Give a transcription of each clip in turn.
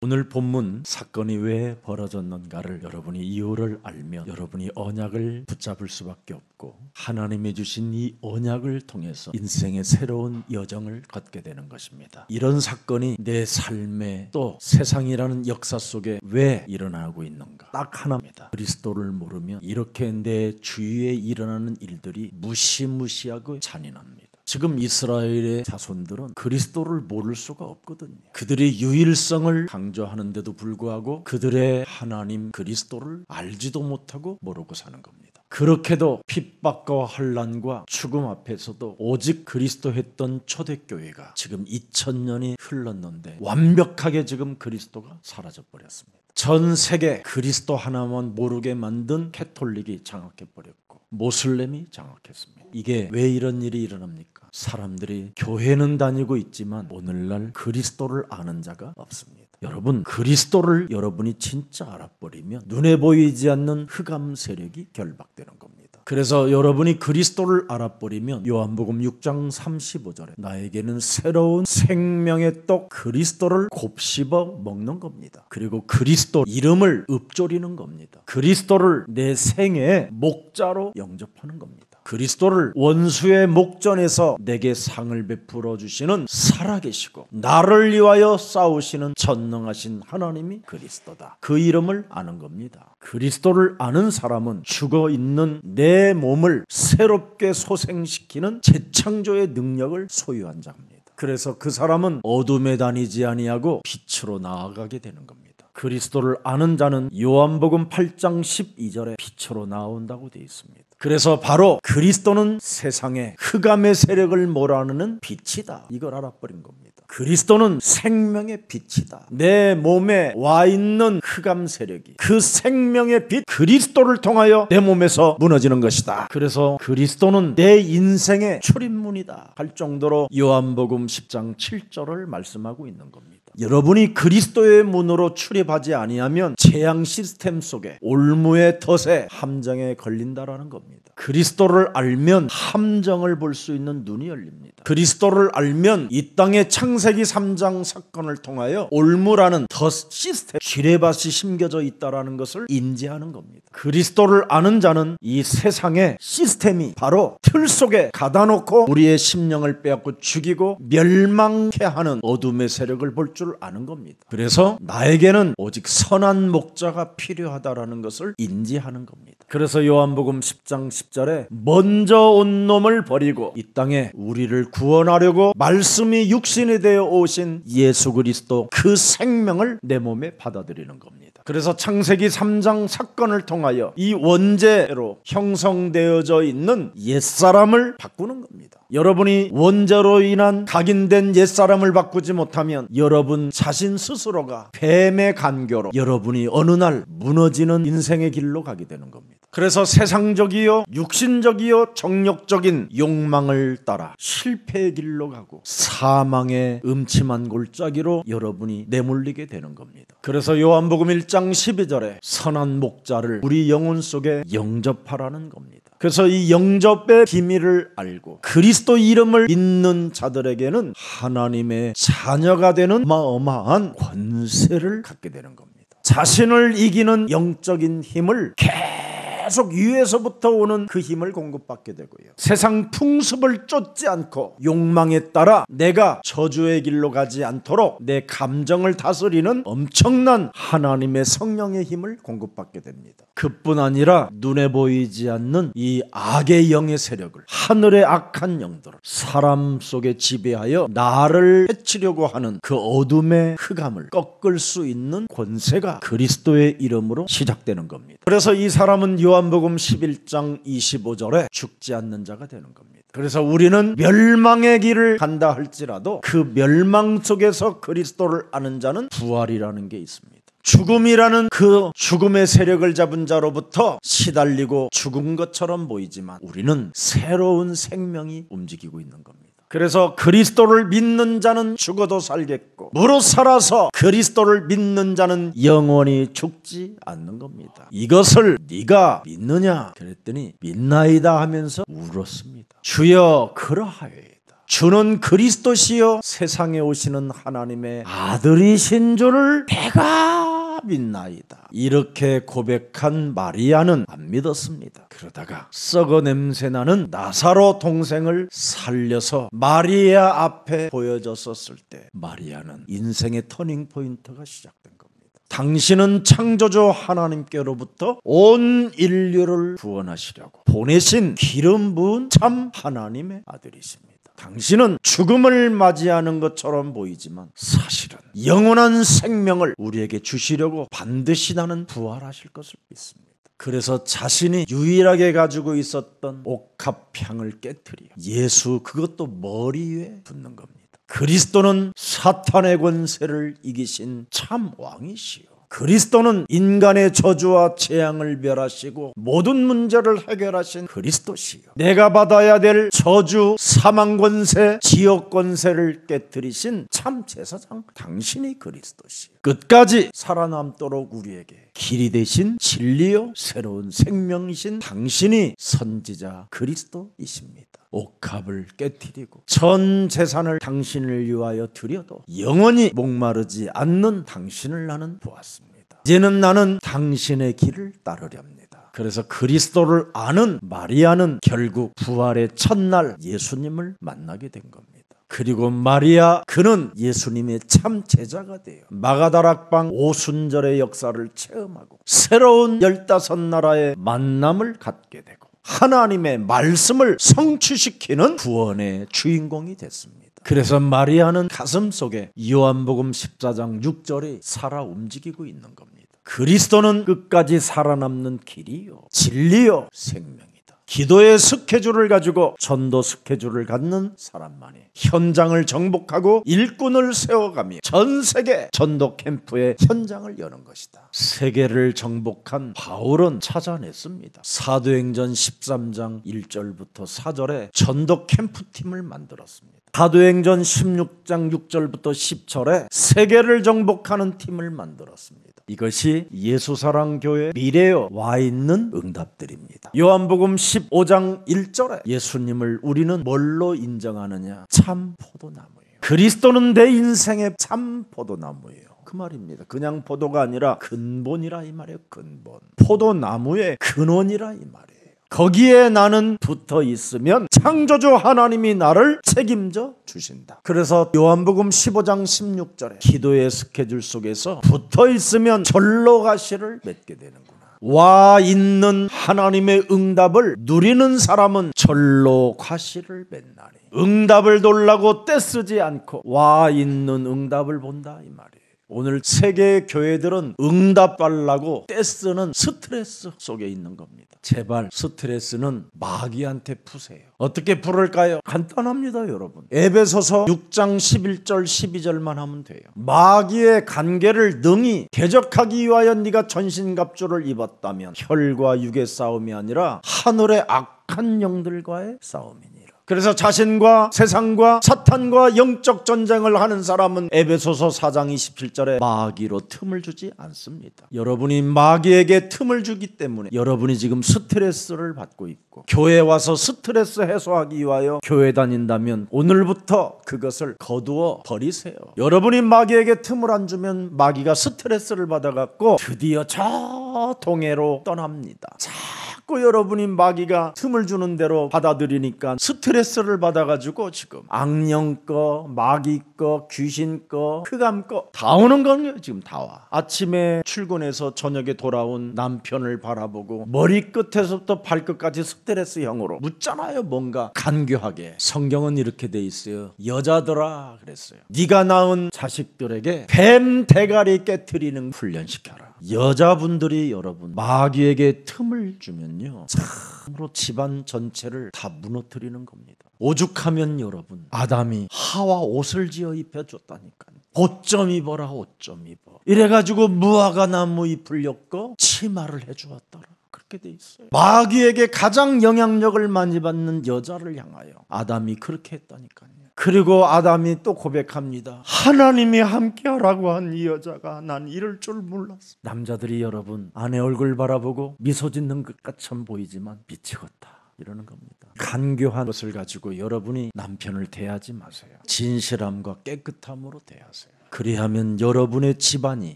오늘 본문 사건이 왜 벌어졌는가를 여러분이 이유를 알면 여러분이 언약을 붙잡을 수밖에 없고 하나님이 주신 이 언약을 통해서 인생의 새로운 여정을 걷게 되는 것입니다. 이런 사건이 내 삶에 또 세상이라는 역사 속에 왜 일어나고 있는가? 딱 하나입니다. 그리스도를 모르면 이렇게 내 주위에 일어나는 일들이 무시무시하고 잔인합니다. 지금 이스라엘의 자손들은 그리스도를 모를 수가 없거든요. 그들이 유일성을 강조하는데도 불구하고 그들의 하나님 그리스도를 알지도 못하고 모르고 사는 겁니다. 그렇게도 핍박과 환난과 죽음 앞에서도 오직 그리스도 했던 초대교회가 지금 2000년이 흘렀는데 완벽하게 지금 그리스도가 사라져버렸습니다. 전 세계 그리스도 하나만 모르게 만든 캐톨릭이 장악해버렸고 모슬렘이 장악했습니다. 이게 왜 이런 일이 일어납니까? 사람들이 교회는 다니고 있지만 오늘날 그리스도를 아는 자가 없습니다. 여러분, 그리스도를 여러분이 진짜 알아버리면 눈에 보이지 않는 흑암 세력이 결박되는 겁니다. 그래서 여러분이 그리스도를 알아버리면 요한복음 6장 35절에 나에게는 새로운 생명의 떡 그리스도를 곱씹어 먹는 겁니다. 그리고 그리스도 이름을 읊조리는 겁니다. 그리스도를 내 생애의 목자로 영접하는 겁니다. 그리스도를 원수의 목전에서 내게 상을 베풀어 주시는 살아계시고 나를 위하여 싸우시는 전능하신 하나님이 그리스도다. 그 이름을 아는 겁니다. 그리스도를 아는 사람은 죽어있는 내 몸을 새롭게 소생시키는 재창조의 능력을 소유한 자입니다. 그래서 그 사람은 어둠에 다니지 아니하고 빛으로 나아가게 되는 겁니다. 그리스도를 아는 자는 요한복음 8장 12절에 빛으로 나온다고 되어 있습니다. 그래서 바로 그리스도는 세상에 흑암의 세력을 몰아내는 빛이다. 이걸 알아버린 겁니다. 그리스도는 생명의 빛이다. 내 몸에 와 있는 흑암 세력이 그 생명의 빛 그리스도를 통하여 내 몸에서 무너지는 것이다. 그래서 그리스도는 내 인생의 출입문이다 할 정도로 요한복음 10장 7절을 말씀하고 있는 겁니다. 여러분이 그리스도의 문으로 출입하지 아니하면 재앙 시스템 속에 올무의 덫에 함정에 걸린다라는 겁니다. 그리스도를 알면 함정을 볼 수 있는 눈이 열립니다. 그리스도를 알면 이 땅의 창세기 3장 사건을 통하여 올무라는 덫 시스템 지뢰밭이 심겨져 있다라는 것을 인지하는 겁니다. 그리스도를 아는 자는 이 세상의 시스템이 바로 틀 속에 가다 놓고 우리의 심령을 빼앗고 죽이고 멸망케 하는 어둠의 세력을 볼 줄 아는 겁니다. 그래서 나에게는 오직 선한 목자가 필요하다라는 것을 인지하는 겁니다. 그래서 요한복음 10장 10절에 먼저 온 놈을 버리고 이 땅에 우리를 구원하려고 말씀이 육신이 되어 오신 예수 그리스도 그 생명을 내 몸에 받아들이는 겁니다. 그래서 창세기 3장 사건을 통하여 이 원죄로 형성되어져 있는 옛사람을 바꾸는 겁니다. 여러분이 원죄로 인한 각인된 옛사람을 바꾸지 못하면 여러분 자신 스스로가 뱀의 간교로 여러분이 어느 날 무너지는 인생의 길로 가게 되는 겁니다. 그래서 세상적이요 육신적이요 정욕적인 욕망을 따라 실패의 길로 가고 사망의 음침한 골짜기로 여러분이 내몰리게 되는 겁니다. 그래서 요한복음 1장 12절에 선한 목자를 우리 영혼 속에 영접하라는 겁니다. 그래서 이 영접의 비밀을 알고 그리스도 이름을 믿는 자들에게는 하나님의 자녀가 되는 어마어마한 권세를 갖게 되는 겁니다. 자신을 이기는 영적인 힘을 계속 위에서부터 오는 그 힘을 공급받게 되고요. 세상 풍습을 쫓지 않고 욕망에 따라 내가 저주의 길로 가지 않도록 내 감정을 다스리는 엄청난 하나님의 성령의 힘을 공급받게 됩니다. 그뿐 아니라 눈에 보이지 않는 이 악의 영의 세력을 하늘의 악한 영들을 사람 속에 지배하여 나를 해치려고 하는 그 어둠의 흑암을 꺾을 수 있는 권세가 그리스도의 이름으로 시작되는 겁니다. 그래서 이 사람은 요한복음 11장 25절에 죽지 않는 자가 되는 겁니다. 그래서 우리는 멸망의 길을 간다 할지라도 그 멸망 속에서 그리스도를 아는 자는 부활이라는 게 있습니다. 죽음이라는 그 죽음의 세력을 잡은 자로부터 시달리고 죽은 것처럼 보이지만 우리는 새로운 생명이 움직이고 있는 겁니다. 그래서 그리스도를 믿는 자는 죽어도 살겠고 무릇 살아서 그리스도를 믿는 자는 영원히 죽지 않는 겁니다. 이것을 네가 믿느냐? 그랬더니 믿나이다 하면서 울었습니다. 주여 그러하여이다. 주는 그리스도시요 세상에 오시는 하나님의 아들이신 줄을 내가 믿나이다. 이렇게 고백한 마리아는 안 믿었습니다. 그러다가 썩어 냄새나는 나사로 동생을 살려서 마리아 앞에 보여줬었을 때 마리아는 인생의 터닝 포인트가 시작된 겁니다. 당신은 창조주 하나님께로부터 온 인류를 구원하시려고 보내신 기름 부은 참 하나님의 아들이십니다. 당신은 죽음을 맞이하는 것처럼 보이지만 사실은 영원한 생명을 우리에게 주시려고 반드시 나는 부활하실 것을 믿습니다. 그래서 자신이 유일하게 가지고 있었던 옥합향을 깨트려 예수 그것도 머리 위에 붓는 겁니다. 그리스도는 사탄의 권세를 이기신 참 왕이시요. 그리스도는 인간의 저주와 재앙을 멸하시고 모든 문제를 해결하신 그리스도시요. 내가 받아야 될 저주, 사망 권세, 지옥 권세를 깨뜨리신 참 제사장 당신이 그리스도시요. 끝까지 살아남도록 우리에게 길이 되신 진리요 새로운 생명이신 당신이 선지자 그리스도이십니다. 옥합을 깨뜨리고 전 재산을 당신을 위하여 드려도 영원히 목마르지 않는 당신을 나는 보았습니다. 이제는 나는 당신의 길을 따르렵니다. 그래서 그리스도를 아는 마리아는 결국 부활의 첫날 예수님을 만나게 된 겁니다. 그리고 마리아 그는 예수님의 참 제자가 되어 마가다락방 오순절의 역사를 체험하고 새로운 15나라의 만남을 갖게 되고 하나님의 말씀을 성취시키는 구원의 주인공이 됐습니다. 그래서 마리아는 가슴속에 요한복음 14장 6절이 살아 움직이고 있는 겁니다. 그리스도는 끝까지 살아남는 길이요 진리요 생명이다. 기도의 스케줄을 가지고 전도 스케줄을 갖는 사람만이 현장을 정복하고 일꾼을 세워가며 전 세계 전도 캠프의 현장을 여는 것이다. 세계를 정복한 바울은 찾아냈습니다. 사도행전 13장 1절부터 4절에 전도 캠프팀을 만들었습니다. 사도행전 16장 6절부터 10절에 세계를 정복하는 팀을 만들었습니다. 이것이 예수사랑교회 미래에 와 있는 응답들입니다. 요한복음 15장 1절에 예수님을 우리는 뭘로 인정하느냐? 참 포도나무예요. 그리스도는 내 인생의 참 포도나무예요. 그 말입니다. 그냥 포도가 아니라 근본이라 이 말이에요. 근본. 포도나무의 근원이라 이 말이에요. 거기에 나는 붙어 있으면 창조주 하나님이 나를 책임져 주신다. 그래서 요한복음 15장 16절에 기도의 스케줄 속에서 붙어 있으면 절로 가시를 맺게 되는구나. 와 있는 하나님의 응답을 누리는 사람은 절로 가시를 맺나니 응답을 돌라고 떼쓰지 않고 와 있는 응답을 본다 이 말이에요. 오늘 세계의 교회들은 응답 달라고 떼쓰는 스트레스 속에 있는 겁니다. 제발 스트레스는 마귀한테 푸세요. 어떻게 풀을까요? 간단합니다, 여러분. 에베소서 6장 11절 12절만 하면 돼요. 마귀의 간계를 능히 대적하기 위하여 네가 전신갑주를 입었다면 혈과 육의 싸움이 아니라 하늘의 악한 영들과의 싸움이니. 그래서 자신과 세상과 사탄과 영적 전쟁을 하는 사람은 에베소서 4장 27절에 마귀로 틈을 주지 않습니다. 여러분이 마귀에게 틈을 주기 때문에 여러분이 지금 스트레스를 받고 있고 교회에 와서 스트레스 해소하기 위하여 교회 다닌다면 오늘부터 그것을 거두어 버리세요. 여러분이 마귀에게 틈을 안 주면 마귀가 스트레스를 받아갖고 드디어 저 동해로 떠납니다. 자꾸 여러분이 마귀가 틈을 주는 대로 받아들이니까 스트레스를 받아가지고 지금 악령 거, 마귀 거, 귀신 거, 흑암 거 다 오는 거예요. 지금 다 와. 아침에 출근해서 저녁에 돌아온 남편을 바라보고 머리끝에서부터 발끝까지 스트레스형으로 묻잖아요. 뭔가 간교하게. 성경은 이렇게 돼 있어요. 여자들아 그랬어요. 네가 낳은 자식들에게 뱀 대가리 깨트리는 훈련시켜라. 여자분들이 여러분 마귀에게 틈을 주면요 참으로 집안 전체를 다 무너뜨리는 겁니다. 오죽하면 여러분 아담이 하와 옷을 지어 입혀줬다니까요. 옷 좀 입어라 옷 좀 입어. 이래가지고 무화과 나무 잎을 엮어 치마를 해주었더라. 그렇게 돼 있어요. 마귀에게 가장 영향력을 많이 받는 여자를 향하여 아담이 그렇게 했다니까요. 그리고 아담이 또 고백합니다. 하나님이 함께하라고 한 이 여자가 난 이럴 줄 몰랐어. 남자들이 여러분 아내 얼굴 바라보고 미소 짓는 것 같처럼 보이지만 미치겠다. 이러는 겁니다. 간교한 것을 가지고 여러분이 남편을 대하지 마세요. 진실함과 깨끗함으로 대하세요. 그리하면 여러분의 집안이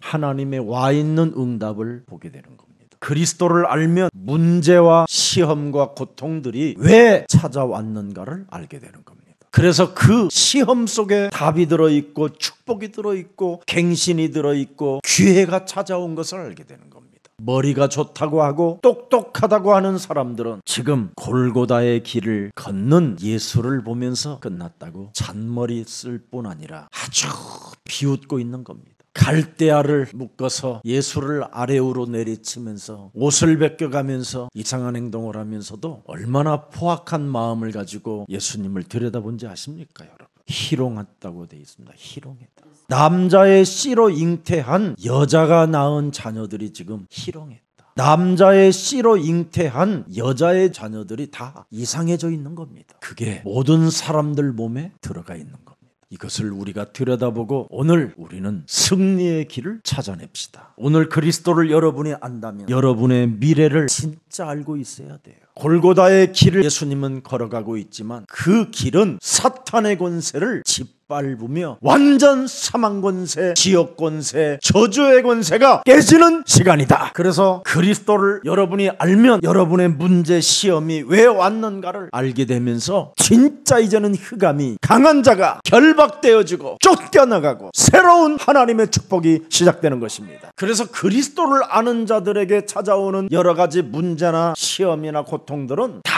하나님의 와 있는 응답을 보게 되는 겁니다. 그리스도를 알면 문제와 시험과 고통들이 왜 찾아왔는가를 알게 되는 겁니다. 그래서 그 시험 속에 답이 들어있고 축복이 들어있고 갱신이 들어있고 기회가 찾아온 것을 알게 되는 겁니다. 머리가 좋다고 하고 똑똑하다고 하는 사람들은 지금 골고다의 길을 걷는 예수를 보면서 끝났다고 잔머리 쓸 뿐 아니라 아주 비웃고 있는 겁니다. 갈대아를 묶어서 예수를 아래로 내리치면서 옷을 벗겨가면서 이상한 행동을 하면서도 얼마나 포악한 마음을 가지고 예수님을 들여다본지 아십니까, 여러분? 희롱했다고 되어 있습니다. 희롱했다. 남자의 씨로 잉태한 여자가 낳은 자녀들이 지금 희롱했다. 남자의 씨로 잉태한 여자의 자녀들이 다 이상해져 있는 겁니다. 그게 모든 사람들 몸에 들어가 있는 겁니다. 이것을 우리가 들여다보고 오늘 우리는 승리의 길을 찾아냅시다. 오늘 그리스도를 여러분이 안다면 여러분의 미래를 진짜 알고 있어야 돼요. 골고다의 길을 예수님은 걸어가고 있지만 그 길은 사탄의 권세를 짓밟으며 완전 사망 권세, 지역 권세, 저주의 권세가 깨지는 시간이다. 그래서 그리스도를 여러분이 알면 여러분의 문제, 시험이 왜 왔는가를 알게 되면서 진짜 이제는 흑암이 강한 자가 결박되어지고 쫓겨나가고 새로운 하나님의 축복이 시작되는 것입니다. 그래서 그리스도를 아는 자들에게 찾아오는 여러 가지 문제나 시험이나 고통들은 다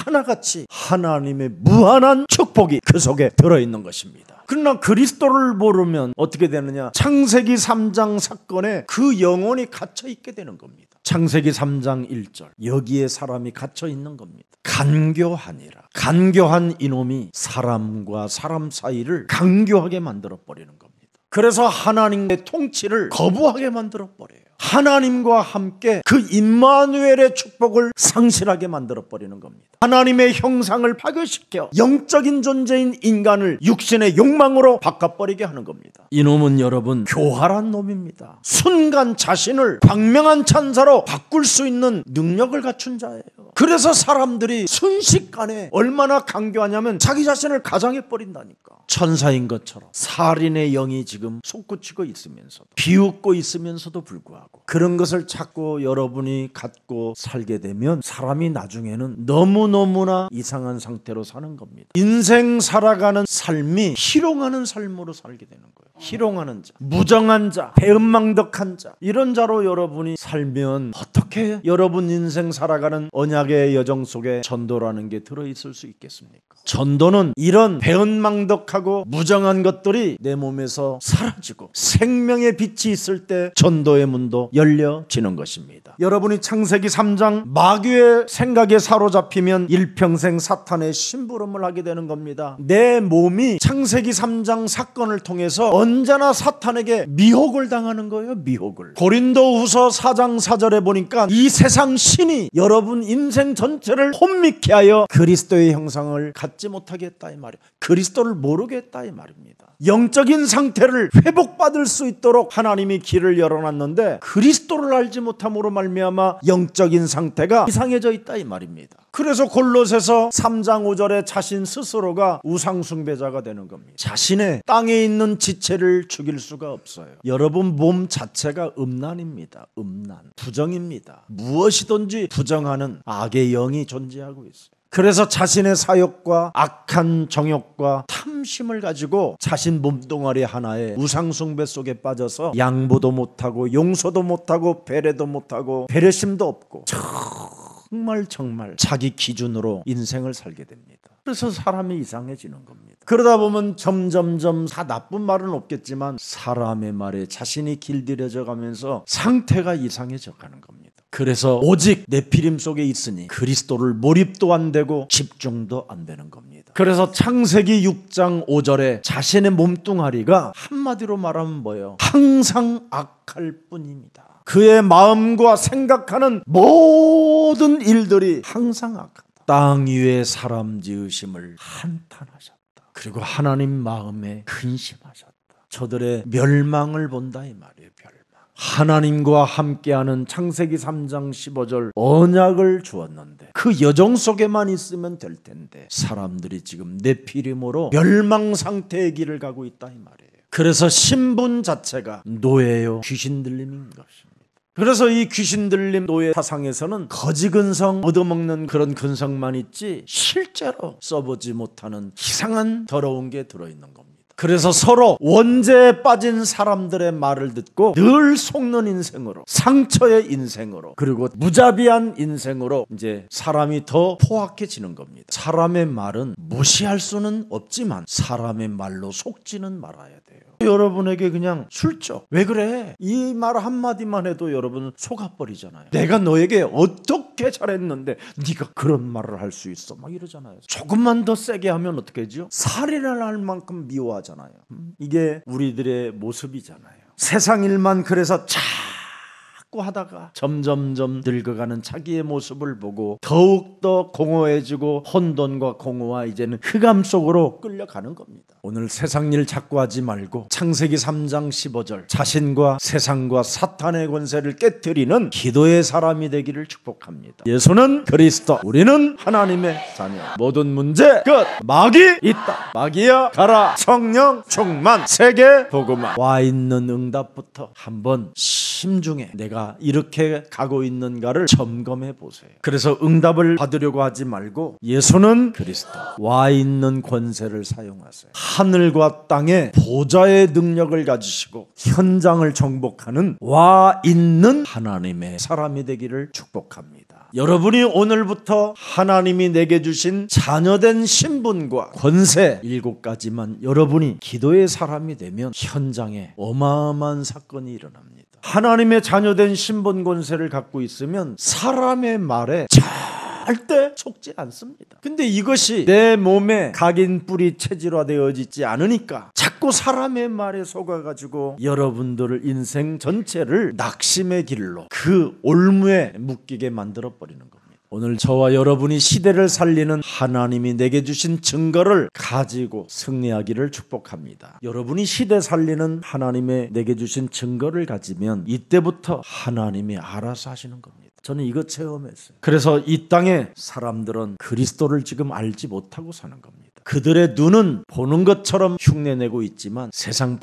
하나같이 하나님의 무한한 축복이 그 속에 들어있는 것입니다. 그러나 그리스도를 모르면 어떻게 되느냐? 창세기 3장 사건에 그 영혼이 갇혀 있게 되는 겁니다. 창세기 3장 1절 여기에 사람이 갇혀 있는 겁니다. 간교하니라. 간교한 이놈이 사람과 사람 사이를 간교하게 만들어 버리는 겁니다. 그래서 하나님의 통치를 거부하게 만들어 버려요. 하나님과 함께 그 임마누엘의 축복을 상실하게 만들어 버리는 겁니다. 하나님의 형상을 파괴시켜 영적인 존재인 인간을 육신의 욕망으로 바꿔버리게 하는 겁니다. 이놈은 여러분 교활한 놈입니다. 순간 자신을 광명한 천사로 바꿀 수 있는 능력을 갖춘 자예요. 그래서 사람들이 순식간에 얼마나 간교하냐면 자기 자신을 가장해버린다니까. 천사인 것처럼 살인의 영이 지금 솟구치고 있으면서도 비웃고 있으면서도 불구하고 그런 것을 찾고 여러분이 갖고 살게 되면 사람이 나중에는 너무너무나 이상한 상태로 사는 겁니다. 인생 살아가는 삶이 희롱하는 삶으로 살게 되는 거예요. 희롱하는 자, 무정한 자, 배은망덕한 자, 이런 자로 여러분이 살면 어떻게 여러분 인생 살아가는 언약의 여정 속에 전도라는 게 들어있을 수 있겠습니까? 전도는 이런 배은망덕하고 무정한 것들이 내 몸에서 사라지고 생명의 빛이 있을 때 전도의 문도 열려지는 것입니다. 여러분이 창세기 3장 마귀의 생각에 사로잡히면 일평생 사탄의 심부름을 하게 되는 겁니다. 내 몸이 창세기 3장 사건을 통해서 언제나 사탄에게 미혹을 당하는 거예요. 미혹을. 고린도후서 4장 4절에 보니까 이 세상 신이 여러분 인생 전체를 혼미케 하여 그리스도의 형상을 갖지 못하게 했다 이 말이에요. 그리스도를 모르게 했다 이 말입니다. 영적인 상태를 회복받을 수 있도록 하나님이 길을 열어놨는데 그리스도를 알지 못함으로 말미암아 영적인 상태가 이상해져 있다 이 말입니다. 그래서 골로새서 3장 5절에 자신 스스로가 우상 숭배자가 되는 겁니다. 자신의 땅에 있는 지체를 죽일 수가 없어요. 여러분 몸 자체가 음란입니다. 음란, 부정입니다. 무엇이든지 부정하는 악의 영이 존재하고 있어요. 그래서 자신의 사욕과 악한 정욕과 탐심을 가지고 자신 몸뚱아리 하나에 우상숭배 속에 빠져서 양보도 못하고 용서도 못하고 배려도 못하고 배려심도 없고 정말 자기 기준으로 인생을 살게 됩니다. 그래서 사람이 이상해지는 겁니다. 그러다 보면 점점점 다 나쁜 말은 없겠지만 사람의 말에 자신이 길들여져 가면서 상태가 이상해져 가는 겁니다. 그래서 오직 네피림 속에 있으니 그리스도를 몰입도 안 되고 집중도 안 되는 겁니다. 그래서 창세기 6장 5절에 자신의 몸뚱아리가 한마디로 말하면 뭐예요? 항상 악할 뿐입니다. 그의 마음과 생각하는 모든 일들이 항상 악하다. 땅 위에 사람 지으심을 한탄하셨다. 그리고 하나님 마음에 근심하셨다. 저들의 멸망을 본다 이 말이에요. 멸망. 하나님과 함께하는 창세기 3장 15절 언약을 주었는데 그 여정 속에만 있으면 될 텐데 사람들이 지금 네피림으로 멸망 상태의 길을 가고 있다 이 말이에요. 그래서 신분 자체가 노예요, 귀신 들림인 것입니다. 그래서 이 귀신 들림 노예 사상에서는 거지 근성 얻어먹는 그런 근성만 있지 실제로 써보지 못하는 이상한 더러운 게 들어있는 겁니다. 그래서 서로 원죄에 빠진 사람들의 말을 듣고 늘 속는 인생으로, 상처의 인생으로, 그리고 무자비한 인생으로 이제 사람이 더 포악해지는 겁니다. 사람의 말은 무시할 수는 없지만 사람의 말로 속지는 말아야 돼요. 여러분에게 그냥 슬쩍 왜 그래? 이 말 한마디만 해도 여러분 속아버리잖아요. 내가 너에게 어떻게 잘했는데 네가 그런 말을 할 수 있어 막 이러잖아요. 조금만 더 세게 하면 어떻게 하죠? 살인을 할 만큼 미워하잖아요. 이게 우리들의 모습이잖아요. 세상 일만 그래서 자꾸 하다가 점점점 늙어가는 자기의 모습을 보고 더욱더 공허해지고 혼돈과 공허와 이제는 흑암 속으로 끌려가는 겁니다. 오늘 세상 일 자꾸 하지 말고 창세기 3장 15절 자신과 세상과 사탄의 권세를 깨뜨리는 기도의 사람이 되기를 축복합니다. 예수는 그리스도, 우리는 하나님의 자녀. 모든 문제 끝. 마귀 있다. 마귀야 가라. 성령 충만. 세계 복음화. 와 있는 응답부터 한번 심중에 내가 이렇게 가고 있는가를 점검해 보세요. 그래서 응답을 받으려고 하지 말고 예수는 그리스도, 와 있는 권세를 사용하세요. 하늘과 땅의 보좌의 능력을 가지시고 현장을 정복하는 와 있는 하나님의 사람이 되기를 축복합니다. 여러분이 오늘부터 하나님이 내게 주신 자녀된 신분과 권세 7가지만 여러분이 기도의 사람이 되면 현장에 어마어마한 사건이 일어납니다. 하나님의 자녀된 신분 권세를 갖고 있으면 사람의 말에 절대 속지 않습니다. 근데 이것이 내 몸에 각인 뿌리 체질화되어 있지 않으니까 자꾸 사람의 말에 속아가지고 여러분들을 인생 전체를 낙심의 길로 그 올무에 묶이게 만들어버리는 겁니다. 오늘 저와 여러분이 시대를 살리는 하나님이 내게 주신 증거를 가지고 승리하기를 축복합니다. 여러분이 시대 살리는 하나님의 내게 주신 증거를 가지면 이때부터 하나님이 알아서 하시는 겁니다. 저는 이거 체험했어요. 그래서 이 땅에 사람들은 그리스도를 지금 알지 못하고 사는 겁니다. 그들의 눈은 보는 것처럼 흉내내고 있지만 세상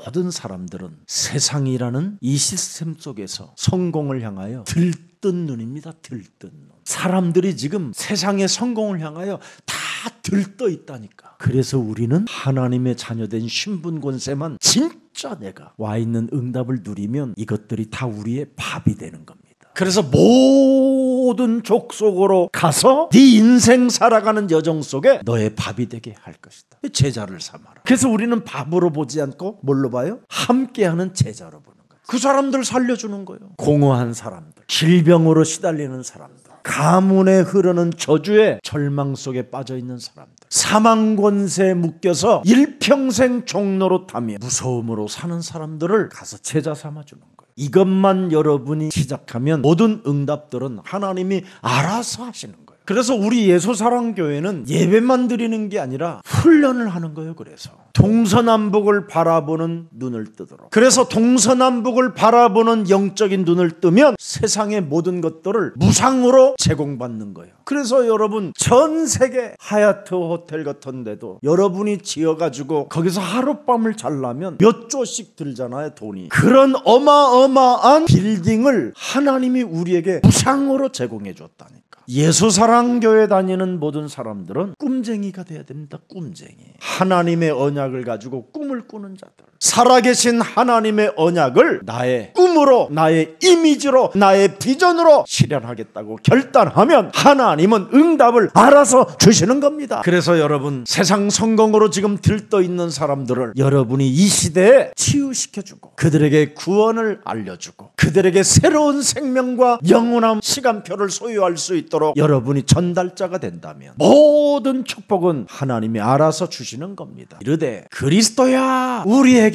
모든 사람들은 세상이라는 이 시스템 속에서 성공을 향하여 들뜬 눈입니다. 들뜬 눈. 사람들이 지금 세상의 성공을 향하여 다 들떠 있다니까. 그래서 우리는 하나님의 자녀된 신분 권세만 진짜 내가 와 있는 응답을 누리면 이것들이 다 우리의 밥이 되는 겁니다. 그래서 모든 족속으로 가서 네 인생 살아가는 여정 속에 너의 밥이 되게 할 것이다. 제자를 삼아라. 그래서 우리는 밥으로 보지 않고 뭘로 봐요? 함께하는 제자로 보는 거예요. 그 사람들 살려주는 거예요. 공허한 사람들, 질병으로 시달리는 사람들, 가문에 흐르는 저주의 절망 속에 빠져있는 사람들, 사망 권세에 묶여서 일평생 종로로 타며 무서움으로 사는 사람들을 가서 제자 삼아주는 거예요. 이것만 여러분이 시작하면 모든 응답들은 하나님이 알아서 하시는 거예요. 그래서 우리 예수사랑교회는 예배만 드리는 게 아니라 훈련을 하는 거예요. 그래서 동서남북을 바라보는 눈을 뜨도록. 그래서 동서남북을 바라보는 영적인 눈을 뜨면 세상의 모든 것들을 무상으로 제공받는 거예요. 그래서 여러분 전 세계 하얏트 호텔 같은 데도 여러분이 지어가지고 거기서 하룻밤을 자려면 몇 조씩 들잖아요. 돈이. 그런 어마어마한 빌딩을 하나님이 우리에게 무상으로 제공해 줬다니까. 예수사랑교회 다니는 모든 사람들은 꿈쟁이가 돼야 됩니다. 꿈쟁이. 하나님의 언약을 가지고 꿈을 꾸는 자들. 살아계신 하나님의 언약을 나의 꿈으로, 나의 이미지로, 나의 비전으로 실현하겠다고 결단하면 하나님은 응답을 알아서 주시는 겁니다. 그래서 여러분 세상 성공으로 지금 들떠 있는 사람들을 여러분이 이 시대에 치유시켜주고 그들에게 구원을 알려주고 그들에게 새로운 생명과 영원한 시간표를 소유할 수 있도록 여러분이 전달자가 된다면 모든 축복은 하나님이 알아서 주시는 겁니다. 이르되 그리스도야 우리에게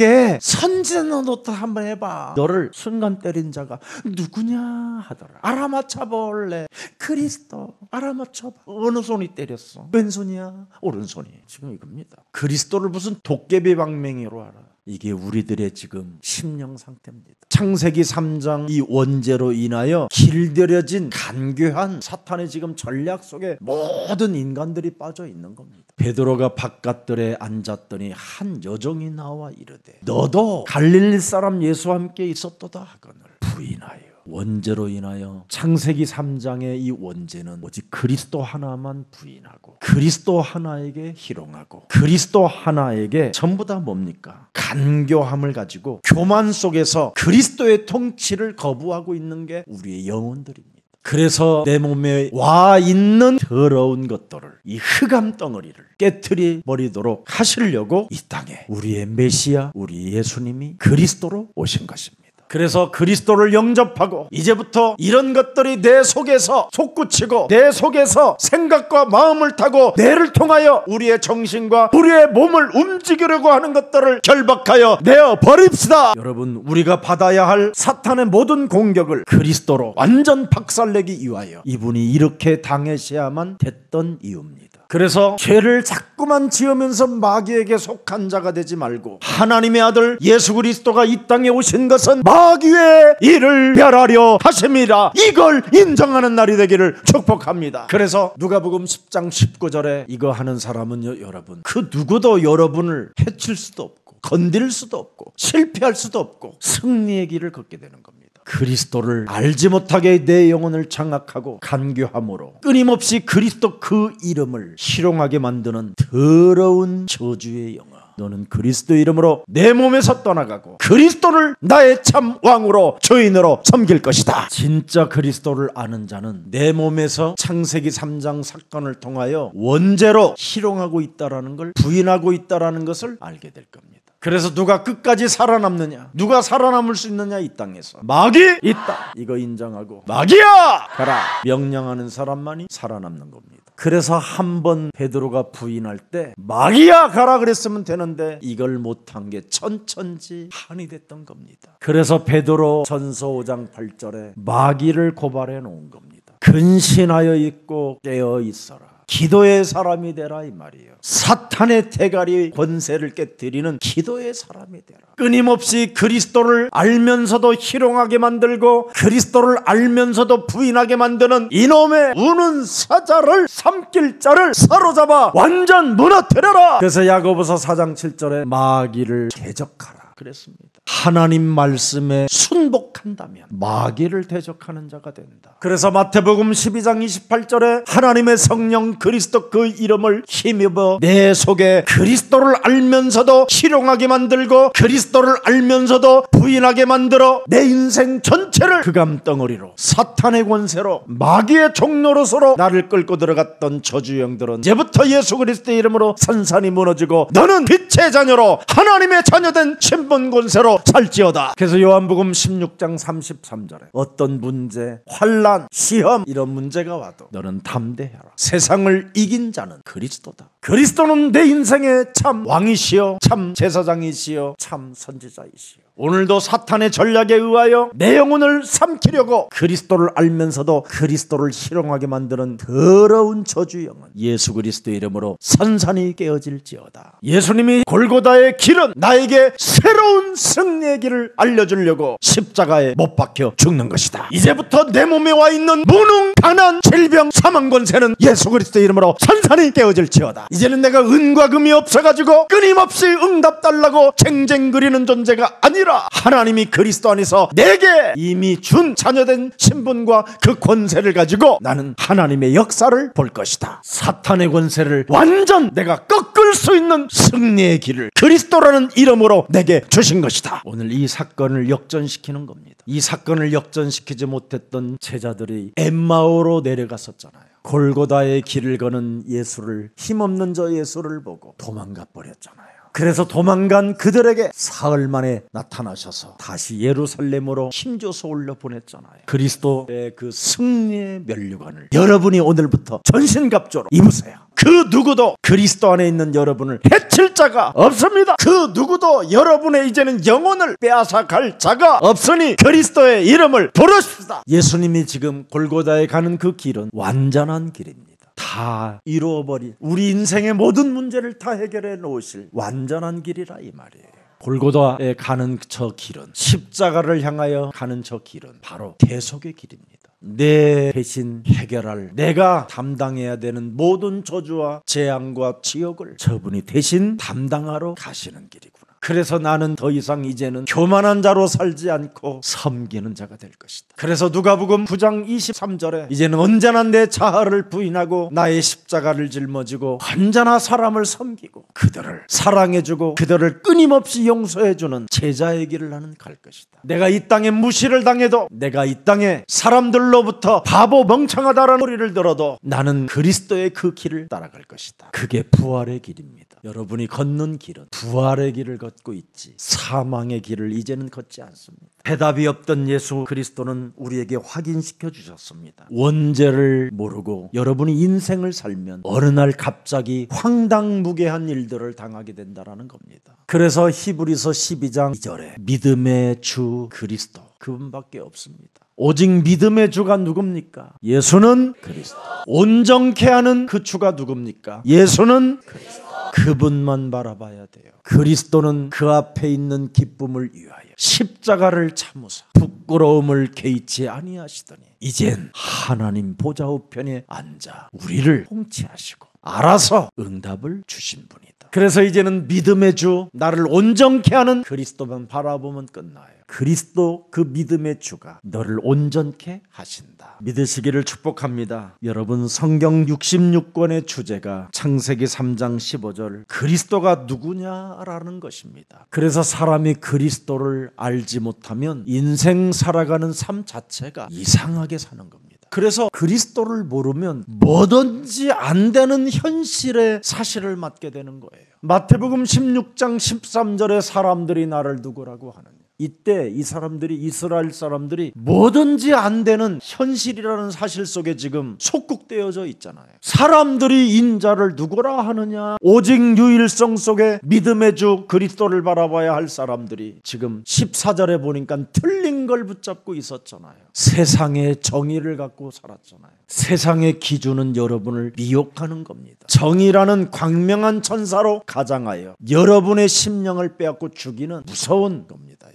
선지자노릇 한번 해봐. 너를 순간 때린 자가 누구냐 하더라. 알아맞혀 볼래. 그리스도 알아맞혀봐. 어느 손이 때렸어? 왼손이야 오른손이? 지금 이겁니다. 그리스도를 무슨 도깨비 방맹이로 알아. 이게 우리들의 지금 심령 상태입니다. 창세기 3장 이 원죄로 인하여 길들여진 간교한 사탄의 지금 전략 속에 모든 인간들이 빠져 있는 겁니다. 베드로가 바깥들에 앉았더니 한 여종이 나와 이르되 너도 갈릴리 사람 예수와 함께 있었도다 하거늘 부인하여. 원죄로 인하여 창세기 3장의 이 원죄는 오직 그리스도 하나만 부인하고 그리스도 하나에게 희롱하고 그리스도 하나에게 전부 다 뭡니까? 간교함을 가지고 교만 속에서 그리스도의 통치를 거부하고 있는 게 우리의 영혼들입니다. 그래서 내 몸에 와 있는 더러운 것들을, 이 흑암 덩어리를 깨트려 버리도록 하시려고 이 땅에 우리의 메시아, 우리 예수님이 그리스도로 오신 것입니다. 그래서 그리스도를 영접하고 이제부터 이런 것들이 내 속에서 솟구치고 내 속에서 생각과 마음을 타고 뇌를 통하여 우리의 정신과 우리의 몸을 움직이려고 하는 것들을 결박하여 내어 버립시다. 여러분, 우리가 받아야 할 사탄의 모든 공격을 그리스도로 완전 박살내기 위하여 이분이 이렇게 당하셔야만 됐던 이유입니다. 그래서 죄를 자꾸만 지으면서 마귀에게 속한 자가 되지 말고 하나님의 아들 예수 그리스도가 이 땅에 오신 것은 마귀의 일을 멸하려 하심이라, 이걸 인정하는 날이 되기를 축복합니다. 그래서 누가복음 10장 19절에 이거 하는 사람은요, 여러분, 그 누구도 여러분을 해칠 수도 없고 건드릴 수도 없고 실패할 수도 없고 승리의 길을 걷게 되는 겁니다. 그리스도를 알지 못하게 내 영혼을 장악하고 간교함으로 끊임없이 그리스도 그 이름을 희롱하게 만드는 더러운 저주의 영아, 너는 그리스도 이름으로 내 몸에서 떠나가고 그리스도를 나의 참 왕으로 주인으로 섬길 것이다. 진짜 그리스도를 아는 자는 내 몸에서 창세기 3장 사건을 통하여 원죄로 희롱하고 있다라는 걸, 부인하고 있다라는 것을 알게 될 겁니다. 그래서 누가 끝까지 살아남느냐, 누가 살아남을 수 있느냐, 이 땅에서 마귀 있다 이거 인정하고 마귀야 가라 명령하는 사람만이 살아남는 겁니다. 그래서 한번 베드로가 부인할 때 마귀야 가라 그랬으면 되는데 이걸 못한 게 천천지 한이 됐던 겁니다. 그래서 베드로 전서 5장 8절에 마귀를 고발해 놓은 겁니다. 근신하여 있고 깨어 있어라, 기도의 사람이 되라, 이 말이에요. 사탄의 대가리 권세를 깨뜨리는 기도의 사람이 되라. 끊임없이 그리스도를 알면서도 희롱하게 만들고 그리스도를 알면서도 부인하게 만드는 이놈의 우는 사자를, 삼킬 자를 사로잡아 완전 무너뜨려라. 그래서 야고보서 4장 7절에 마귀를 대적하라 그랬습니다. 하나님 말씀에 순복한다면 마귀를 대적하는 자가 된다. 그래서 마태복음 12장 28절에 하나님의 성령 그리스도 그 이름을 힘입어 내 속에 그리스도를 알면서도 희롱하게 만들고 그리스도를 알면서도 부인하게 만들어 내 인생 전체를 흑암덩어리로 사탄의 권세로 마귀의 종노릇으로 나를 끌고 들어갔던 저주영들은 이제부터 예수 그리스도의 이름으로 산산이 무너지고 너는 빛의 자녀로 하나님의 자녀된 신분 권세로 살지어다. 그래서 요한복음 16장 33절에 어떤 문제, 환난, 시험 이런 문제가 와도 너는 담대해라. 세상을 이긴 자는 그리스도다. 그리스도는 내 인생의 참 왕이시여 참 제사장이시여 참 선지자이시여. 오늘도 사탄의 전략에 의하여 내 영혼을 삼키려고 그리스도를 알면서도 그리스도를 희롱하게 만드는 더러운 저주 영은 예수 그리스도의 이름으로 산산이 깨어질지어다. 예수님이 골고다의 길은 나에게 새로운 승리의 길을 알려주려고 십자가에 못 박혀 죽는 것이다. 이제부터 내 몸에 와 있는 무능, 가난, 질병, 사망 권세는 예수 그리스도의 이름으로 산산이 깨어질지어다. 이제는 내가 은과 금이 없어가지고 끊임없이 응답 달라고 쟁쟁거리는 존재가 아니라 하나님이 그리스도 안에서 내게 이미 준 자녀된 신분과 그 권세를 가지고 나는 하나님의 역사를 볼 것이다. 사탄의 권세를 완전 내가 꺾을 수 있는 승리의 길을 그리스도라는 이름으로 내게 주신 것이다. 오늘 이 사건을 역전시키는 겁니다. 이 사건을 역전시키지 못했던 제자들이 엠마오로 내려갔었잖아요. 골고다의 길을 거는 예수를, 힘없는 저 예수를 보고 도망가 버렸잖아요. 그래서 도망간 그들에게 사흘 만에 나타나셔서 다시 예루살렘으로 힘줘서 올려보냈잖아요. 그리스도의 그 승리의 면류관을 여러분이 오늘부터 전신갑주로 입으세요. 그 누구도 그리스도 안에 있는 여러분을 해칠 자가 없습니다. 그 누구도 여러분의 이제는 영혼을 빼앗아 갈 자가 없으니 그리스도의 이름을 부르십시다. 예수님이 지금 골고다에 가는 그 길은 완전한 길입니다. 다 이루어버린 우리 인생의 모든 문제를 다 해결해 놓으실 완전한 길이라 이 말이에요. 골고다에 가는 저 길은, 십자가를 향하여 가는 저 길은 바로 대속의 길입니다. 내 대신 해결할, 내가 담당해야 되는 모든 저주와 재앙과 지옥을 저분이 대신 담당하러 가시는 길이구나. 그래서 나는 더 이상 이제는 교만한 자로 살지 않고 섬기는 자가 될 것이다. 그래서 누가복음 9장 23절에 이제는 언제나 내 자아를 부인하고 나의 십자가를 짊어지고 언제나 사람을 섬기고 그들을 사랑해주고 그들을 끊임없이 용서해주는 제자의 길을 나는 갈 것이다. 내가 이 땅에 무시를 당해도, 내가 이 땅에 사람들로부터 바보 멍청하다라는 소리를 들어도 나는 그리스도의 그 길을 따라갈 것이다. 그게 부활의 길입니다. 여러분이 걷는 길은 부활의 길을 걷고 있지 사망의 길을 이제는 걷지 않습니다. 대답이 없던 예수 그리스도는 우리에게 확인시켜 주셨습니다. 원죄를 모르고 여러분이 인생을 살면 어느 날 갑자기 황당무계한 일들을 당하게 된다는 겁니다. 그래서 히브리서 12장 2절에 믿음의 주 그리스도, 그분밖에 없습니다. 오직 믿음의 주가 누굽니까? 예수는 그리스도. 온전케 하는 그 주가 누굽니까? 예수는 그리스도. 그분만 바라봐야 돼요. 그리스도는 그 앞에 있는 기쁨을 위하여 십자가를 참으사 부끄러움을 개의치 아니하시더니 이젠 하나님 보좌 우편에 앉아 우리를 통치하시고 알아서 응답을 주신 분이다. 그래서 이제는 믿음의 주, 나를 온전케 하는 그리스도만 바라보면 끝나요. 그리스도, 그 믿음의 주가 너를 온전케 하신다. 믿으시기를 축복합니다. 여러분, 성경 66권의 주제가 창세기 3장 15절 그리스도가 누구냐라는 것입니다. 그래서 사람이 그리스도를 알지 못하면 인생 살아가는 삶 자체가 이상하게 사는 겁니다. 그래서 그리스도를 모르면 뭐든지 안 되는 현실의 사실을 맞게 되는 거예요. 마태복음 16장 13절에 사람들이 나를 누구라고 하느냐. 이때 이 사람들이, 이스라엘 사람들이 뭐든지 안 되는 현실이라는 사실 속에 지금 속국되어져 있잖아요. 사람들이 인자를 누구라 하느냐, 오직 유일성 속에 믿음의 주 그리스도를 바라봐야 할 사람들이 지금 14절에 보니까 틀린 걸 붙잡고 있었잖아요. 세상의 정의를 갖고 살았잖아요. 세상의 기준은 여러분을 미혹하는 겁니다. 정의라는 광명한 천사로 가장하여 여러분의 심령을 빼앗고 죽이는 무서운 겁니다.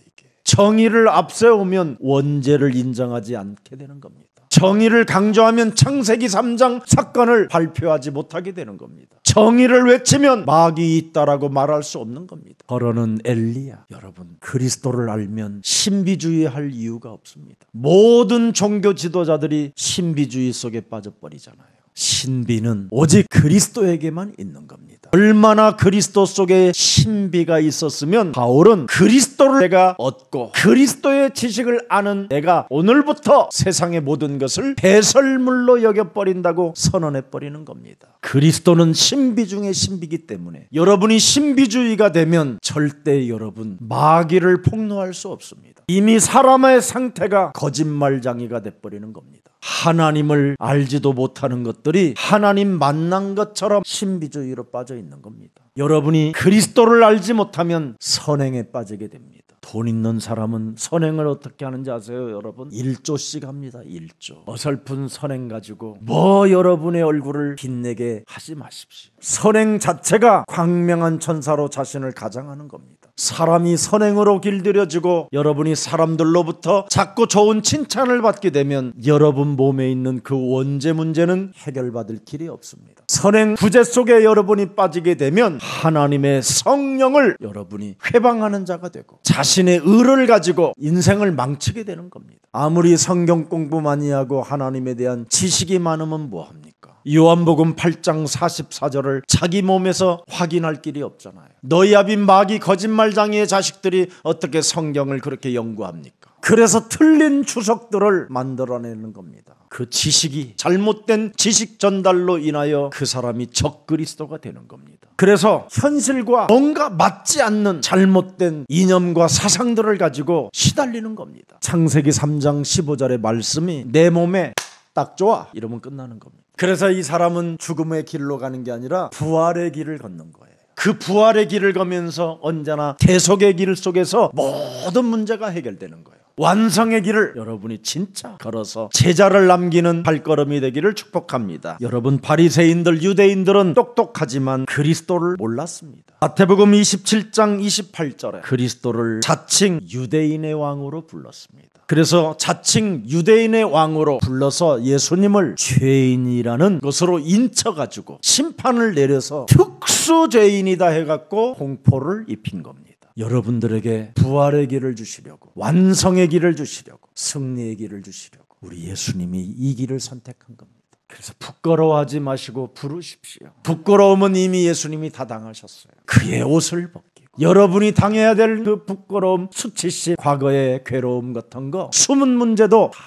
정의를 앞세우면 원죄를 인정하지 않게 되는 겁니다. 정의를 강조하면 창세기 3장 사건을 발표하지 못하게 되는 겁니다. 정의를 외치면 마귀 있다라고 말할 수 없는 겁니다. 거러는 엘리야. 여러분, 그리스도를 알면 신비주의할 이유가 없습니다. 모든 종교 지도자들이 신비주의 속에 빠져버리잖아요. 신비는 오직 그리스도에게만 있는 겁니다. 얼마나 그리스도 속에 신비가 있었으면 바울은 그리스도를 내가 얻고 그리스도의 지식을 아는 내가 오늘부터 세상의 모든 것을 배설물로 여겨버린다고 선언해버리는 겁니다. 그리스도는 신비 중에 신비이기 때문에 여러분이 신비주의가 되면 절대 여러분 마귀를 폭로할 수 없습니다. 이미 사람의 상태가 거짓말장이가 돼버리는 겁니다. 하나님을 알지도 못하는 것들이 하나님 만난 것처럼 신비주의로 빠져 있는 겁니다. 여러분이 그리스도를 알지 못하면 선행에 빠지게 됩니다. 돈 있는 사람은 선행을 어떻게 하는지 아세요, 여러분? 1조씩 합니다. 1조. 어설픈 선행 가지고 여러분의 얼굴을 빛내게 하지 마십시오. 선행 자체가 광명한 천사로 자신을 가장하는 겁니다. 사람이 선행으로 길들여지고 여러분이 사람들로부터 자꾸 좋은 칭찬을 받게 되면 여러분 몸에 있는 그 원죄 문제는 해결받을 길이 없습니다. 선행 부재 속에 여러분이 빠지게 되면 하나님의 성령을 여러분이 회방하는 자가 되고 자신의 의를 가지고 인생을 망치게 되는 겁니다. 아무리 성경 공부 많이 하고 하나님에 대한 지식이 많으면 뭐합니까? 요한복음 8장 44절을 자기 몸에서 확인할 길이 없잖아요. 너희 아비 마귀 거짓말장이의 자식들이 어떻게 성경을 그렇게 연구합니까? 그래서 틀린 추석들을 만들어내는 겁니다. 그 지식이 잘못된 지식 전달로 인하여 그 사람이 적그리스도가 되는 겁니다. 그래서 현실과 뭔가 맞지 않는 잘못된 이념과 사상들을 가지고 시달리는 겁니다. 창세기 3장 15절의 말씀이 내 몸에 딱 좋아 이러면 끝나는 겁니다. 그래서 이 사람은 죽음의 길로 가는 게 아니라 부활의 길을 걷는 거예요. 그 부활의 길을 가면서 언제나 대속의 길 속에서 모든 문제가 해결되는 거예요. 완성의 길을 여러분이 진짜 걸어서 제자를 남기는 발걸음이 되기를 축복합니다. 여러분, 바리새인들, 유대인들은 똑똑하지만 그리스도를 몰랐습니다. 마태복음 27장 28절에 그리스도를 자칭 유대인의 왕으로 불렀습니다. 그래서 자칭 유대인의 왕으로 불러서 예수님을 죄인이라는 것으로 인쳐가지고 심판을 내려서 특수죄인이다 해갖고 공포를 입힌 겁니다. 여러분들에게 부활의 길을 주시려고, 완성의 길을 주시려고, 승리의 길을 주시려고 우리 예수님이 이 길을 선택한 겁니다. 그래서 부끄러워하지 마시고 부르십시오. 부끄러움은 이미 예수님이 다 당하셨어요. 그의 옷을 벗기고 여러분이 당해야 될 그 부끄러움, 수치심, 과거의 괴로움 같은 거, 숨은 문제도 다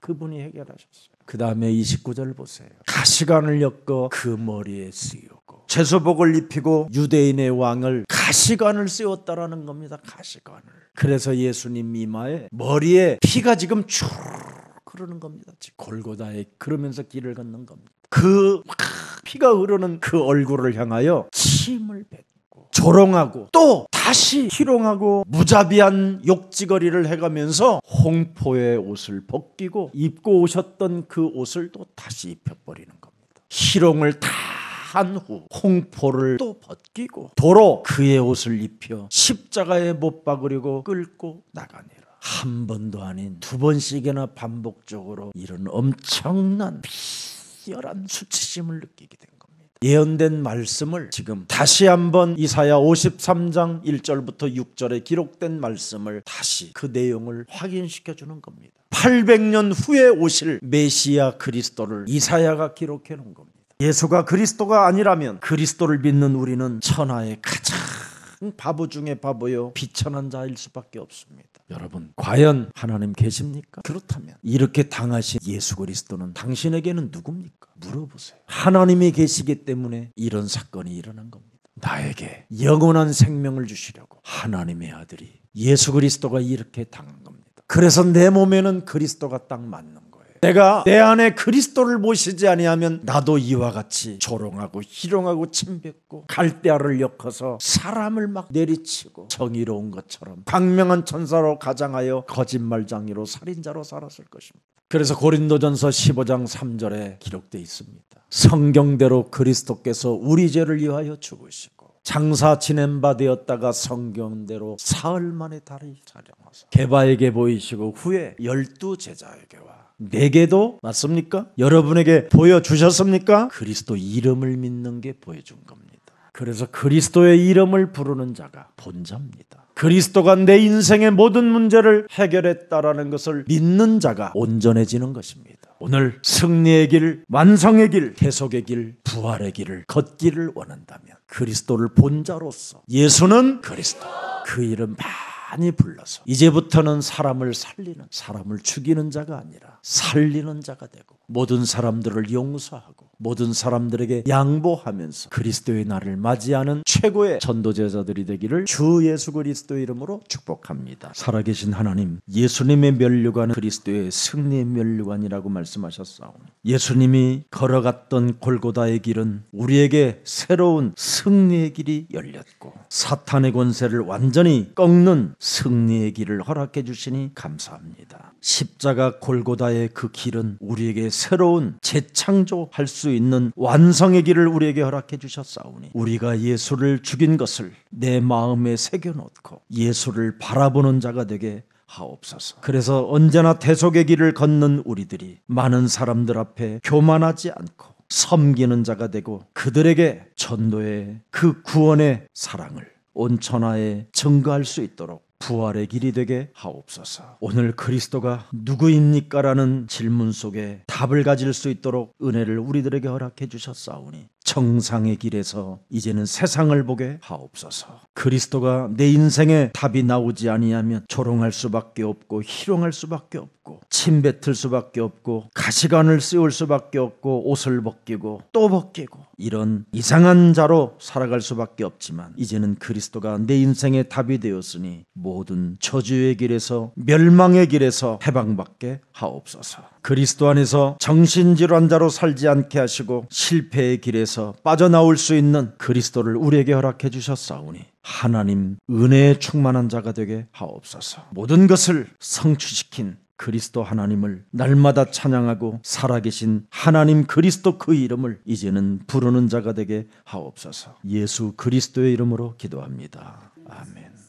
그분이 해결하셨어요. 그 다음에 29절 보세요. 가시관을 엮어 그 머리에 씌우고 죄수복을 입히고 유대인의 왕을 가시관을 씌웠다라는 겁니다. 가시관을. 그래서 예수님 이마에, 머리에 피가 지금 쭉 흐르는 겁니다. 골고다에 그러면서 길을 걷는 겁니다. 그 피가 흐르는 그 얼굴을 향하여 침을 뱉고 조롱하고 또 다시 희롱하고 무자비한 욕지거리를 해가면서 홍포의 옷을 벗기고 입고 오셨던 그 옷을 또 다시 입혀버리는 겁니다. 희롱을 다 한 후 홍포를 또 벗기고 도로 그의 옷을 입혀 십자가에 못 박으려고 끌고 나가니라. 한 번도 아닌 두 번씩이나 반복적으로 이런 엄청난 비열한 수치심을 느끼게 된 겁니다. 예언된 말씀을 지금 다시 한번 이사야 53장 1절부터 6절에 기록된 말씀을 다시 그 내용을 확인시켜 주는 겁니다. 800년 후에 오실 메시아 그리스도를 이사야가 기록해 놓은 겁니다. 예수가 그리스도가 아니라면 그리스도를 믿는 우리는 천하의 가장 바보 중에 바보요 비천한 자일 수밖에 없습니다. 여러분, 과연 하나님 계십니까? 그렇다면 이렇게 당하신 예수 그리스도는 당신에게는 누굽니까? 물어보세요. 하나님이 계시기 때문에 이런 사건이 일어난 겁니다. 나에게 영원한 생명을 주시려고 하나님의 아들이 예수 그리스도가 이렇게 당한 겁니다. 그래서 내 몸에는 그리스도가 딱 맞는 거예요. 내가 내 안에 그리스도를 모시지 아니하면 나도 이와 같이 조롱하고 희롱하고 침뱉고 갈대아를 엮어서 사람을 막 내리치고 정의로운 것처럼 광명한 천사로 가장하여 거짓말장이로 살인자로 살았을 것입니다. 그래서 고린도전서 15장 3절에 기록되어 있습니다. 성경대로 그리스도께서 우리 죄를 위하여 죽으시고 장사 지낸 바 되었다가 성경대로 사흘 만에 다리 촬영하사 게바에게 보이시고 후에 12제자에게와 내게도 맞습니까? 여러분에게 보여주셨습니까? 그리스도 이름을 믿는 게 보여준 겁니다. 그래서 그리스도의 이름을 부르는 자가 본자입니다. 그리스도가 내 인생의 모든 문제를 해결했다라는 것을 믿는 자가 온전해지는 것입니다. 오늘 승리의 길, 완성의 길, 계속의 길, 부활의 길을 걷기를 원한다면 그리스도를 본자로서, 예수는 그리스도, 그 이름 많이 불러서 이제부터는 사람을 살리는, 사람을 죽이는 자가 아니라 살리는 자가 되고 모든 사람들을 용서하고 모든 사람들에게 양보하면서 그리스도의 날을 맞이하는 최고의 전도제자들이 되기를 주 예수 그리스도의 이름으로 축복합니다. 살아계신 하나님, 예수님의 면류관은 그리스도의 승리의 면류관이라고 말씀하셨사오니 예수님이 걸어갔던 골고다의 길은 우리에게 새로운 승리의 길이 열렸고 사탄의 권세를 완전히 꺾는 승리의 길을 허락해 주시니 감사합니다. 십자가 골고다의 그 길은 우리에게 새로운 재창조할 수 있는 완성의 길을 우리에게 허락해 주셨사오니 우리가 예수를 죽인 것을 내 마음에 새겨놓고 예수를 바라보는 자가 되게 하옵소서. 그래서 언제나 대속의 길을 걷는 우리들이 많은 사람들 앞에 교만하지 않고 섬기는 자가 되고 그들에게 전도의 그 구원의 사랑을 온 천하에 증거할 수 있도록 부활의 길이 되게 하옵소서. 오늘 그리스도가 누구입니까? 라는 질문 속에 답을 가질 수 있도록 은혜를 우리들에게 허락해 주셨사오니 정상의 길에서 이제는 세상을 보게 하옵소서. 그리스도가 내 인생에 답이 나오지 아니하면 조롱할 수밖에 없고 희롱할 수밖에 없고 침뱉을 수밖에 없고 가시관을 씌울 수밖에 없고 옷을 벗기고 또 벗기고 이런 이상한 자로 살아갈 수밖에 없지만 이제는 그리스도가 내 인생의 답이 되었으니 모든 저주의 길에서 멸망의 길에서 해방받게 하옵소서. 그리스도 안에서 정신질환자로 살지 않게 하시고 실패의 길에서 가운데서 빠져나올 수 있는 그리스도를 우리에게 허락해 주셨사오니 하나님 은혜에 충만한 자가 되게 하옵소서. 모든 것을 성취시킨 그리스도 하나님을 날마다 찬양하고 살아계신 하나님 그리스도 그 이름을 이제는 부르는 자가 되게 하옵소서. 예수 그리스도의 이름으로 기도합니다. 아멘.